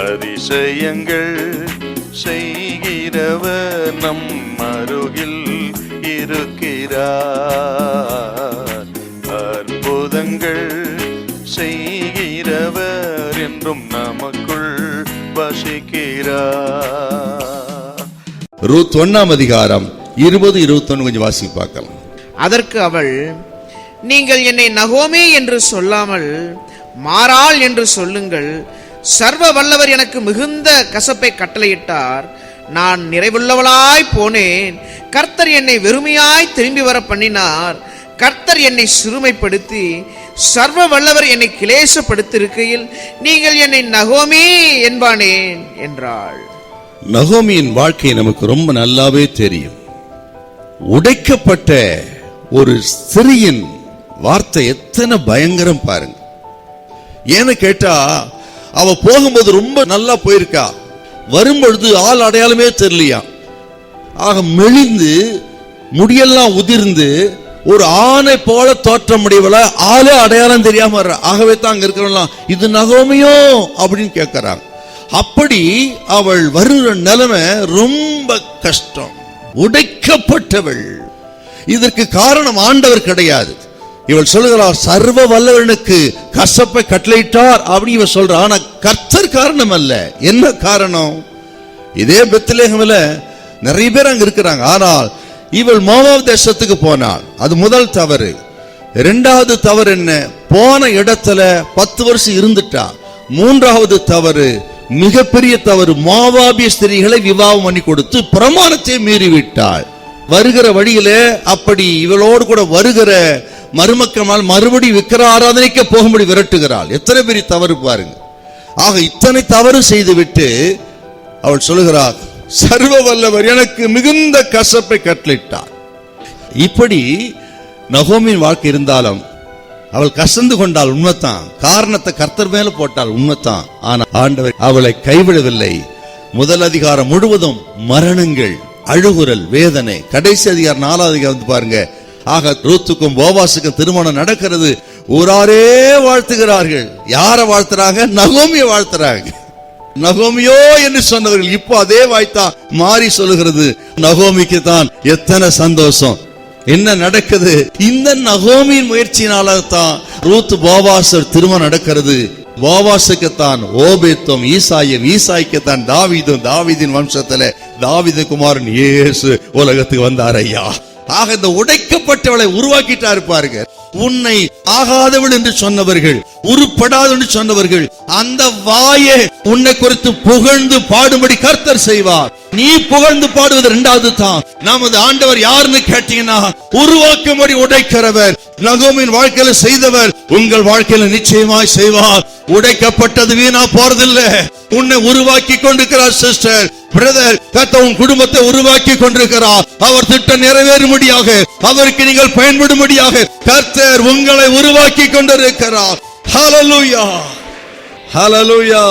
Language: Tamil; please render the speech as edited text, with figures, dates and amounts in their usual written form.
அதிசயங்கள் செய்கிறவர் நம் அருகில் இருக்கிறார். அற்புதங்கள் செய்கிறவர் என்றும் நமக்குள் வசிக்கிறார். ரூத் 1ஆம் அதிகாரம் 20-21 கொஞ்சம் வாசி பார்க்கலாம். அதற்கு அவள், நீங்கள் என்னை நகோமி என்று சொல்லாமல் மாறாள் என்று சொல்லுங்கள். சர்வ வல்லவர் எனக்கு மிகுந்த கசப்பை கட்டளையிட்டார். நான் நிறைவுள்ளவளாய் போனேன். கர்த்தர் என்னை வெறுமையாய் திரும்பி வர பண்ணினார். கர்த்தர் என்னை சிறுமைப்படுத்தி சர்வ வல்லவர் என்னை கிளேசப்படுத்தியிருக்கையில் நீங்கள் என்னை நகோமி என்பானேன் என்றாள். நகோமியின் வாழ்க்கை நமக்கு ரொம்ப நல்லாவே தெரியும். உடைக்கப்பட்ட ஒரு ஸ்திரீயின் வார்த்தை எத்தனை பயங்கரம் பாருங்க. ஏன்னு கேட்டா, அவ போகும்போது ரொம்ப நல்லா போயிருக்கா, வரும்பொழுது ஆள் அடையாளமே தெரியலையா. ஆக மெலிந்து முடியெல்லாம் உதிர்ந்து ஒரு ஆணை போல தோற்றமுடையவள, ஆளே அடையாளம் தெரியாம வர்ற. ஆகவே தான் அங்க இருக்கிறவங்களாம் இது நகோமியோ அப்படின்னு கேட்கிறாங்க. அப்படி அவள் வருகிற நிலைமை ரொம்ப கஷ்டம். உடைக்கப்பட்டவள். இதற்கு காரணம் ஆண்டவர் கிடையாது. இவள் சொல்லுகிறார் சர்வ வல்லவனுக்கு கசப்பை கட்டளையிட்டார் அப்படி இவள் சொல்றா. ஆனா கர்த்தர் காரணம் அல்ல. என்ன காரணம்? இதே பெத்லெகேமில் நிறைய பேர் அங்க இருக்கிறாங்க. ஆனால் இவள் மோவாப் தேசத்துக்கு போனாள். அது முதல் தவறு. இரண்டாவது தவறு என்ன? போன இடத்துல 10 வருஷம் இருந்துட்டா. மூன்றாவது தவறு, மிகப்பெரிய தவறு, மோவாபிய ஸ்திரீகளை விவாகம் பண்ணி கொடுத்து பிரமாணத்தை மீறிவிட்டாள். வருகிற வழியிலே அப்படி இவளோடு கூட வருகிற மருமக்கனால் மறுபடி விக்கிர ஆராதனைக்கு போகும்படி விரட்டுகிறாள். எத்தனை பெரிய தவறு பாருங்க. ஆக இத்தனை தவறு செய்துவிட்டு அவள் சொல்லுகிறார் சர்வ வல்லவர் எனக்கு மிகுந்த கசப்பை கட்டளையிட்டார். இப்படி நகோமியின் வாழ்க்கை இருந்தாலும் அவள் கசந்து கொண்டாள், உண்மைத்தான். காரணத்தை கர்த்தர் மேல போட்டாள், உண்மைத்தான். ஆனா ஆண்டவர் அவளை கைவிடவில்லை. முதல் அதிகாரம் முழுவதும் மரணங்கள், அழுகுரல், வேதனை. கடைசி அதிகாரம் 4ஆவது அதிகாரம் பாருங்க. ஆக ரூத்துக்கும் போவாசுக்கும் திருமணம் நடக்கிறது. ஊராரே வாழ்த்துகிறார்கள். யார வாழ்த்துறாங்க? நகோமியை வாழ்த்துறாங்க. நகோமியோ என்று சொன்னவர்கள் இப்போ அதே வாய்த்தா மாறி சொல்லுகிறது நகோமிக்கு தான். எத்தனை சந்தோஷம். என்ன நடக்குது? இந்த நகோமியின் முயற்சியினால தான் ரூத் போவாசர் திருமணம் நடக்கிறது. போவாசுக்குத்தான் ஓபேத்தும், ஈசாயும், ஈசாய்க்குத்தான் தாவீதும், தாவீதின் வம்சத்துல தாவீது குமாரன் இயேசு உலகத்துக்கு வந்தார் ஐயா. ஆக இந்த உடைக்கப்பட்டவளை உருவாக்கிட்டா இருப்பாருங்க. உன்னை ஆகாதவள் என்று சொன்னவர்கள், உருப்படாத என்று சொன்னவர்கள், அந்த வாயை உன்னை குறித்து புகழ்ந்து பாடும்படி கர்த்தர் செய்வார். நீ புகழ்ந்து பாடுவது இரண்டாவது தான். நமது ஆண்டவர் யாருன்னு கேட்டீங்கன்னா, உருவாக்கும்படி உடைக்கிறவர். நகோமியின் வாழ்க்கையில செய்தவர் உங்கள் வாழ்க்கையில நிச்சயமாய் செய்வார். உடைக்கப்பட்டது வீணா போறதில்லை. உன்னை உருவாக்கி கொண்டிருக்கிறார் சிஸ்டர், பிரதர். கர்த்தர் உன் குடும்பத்தை உருவாக்கி கொண்டிருக்கிறார். அவர் திட்டம் நிறைவேறும்படியாக, அவருக்கு நீங்கள் பயன்படும்படியாக கர்த்தர் உங்களை உருவாக்கி கொண்டிருக்கிறார். ஹல்லேலூயா, ஹல்லேலூயா.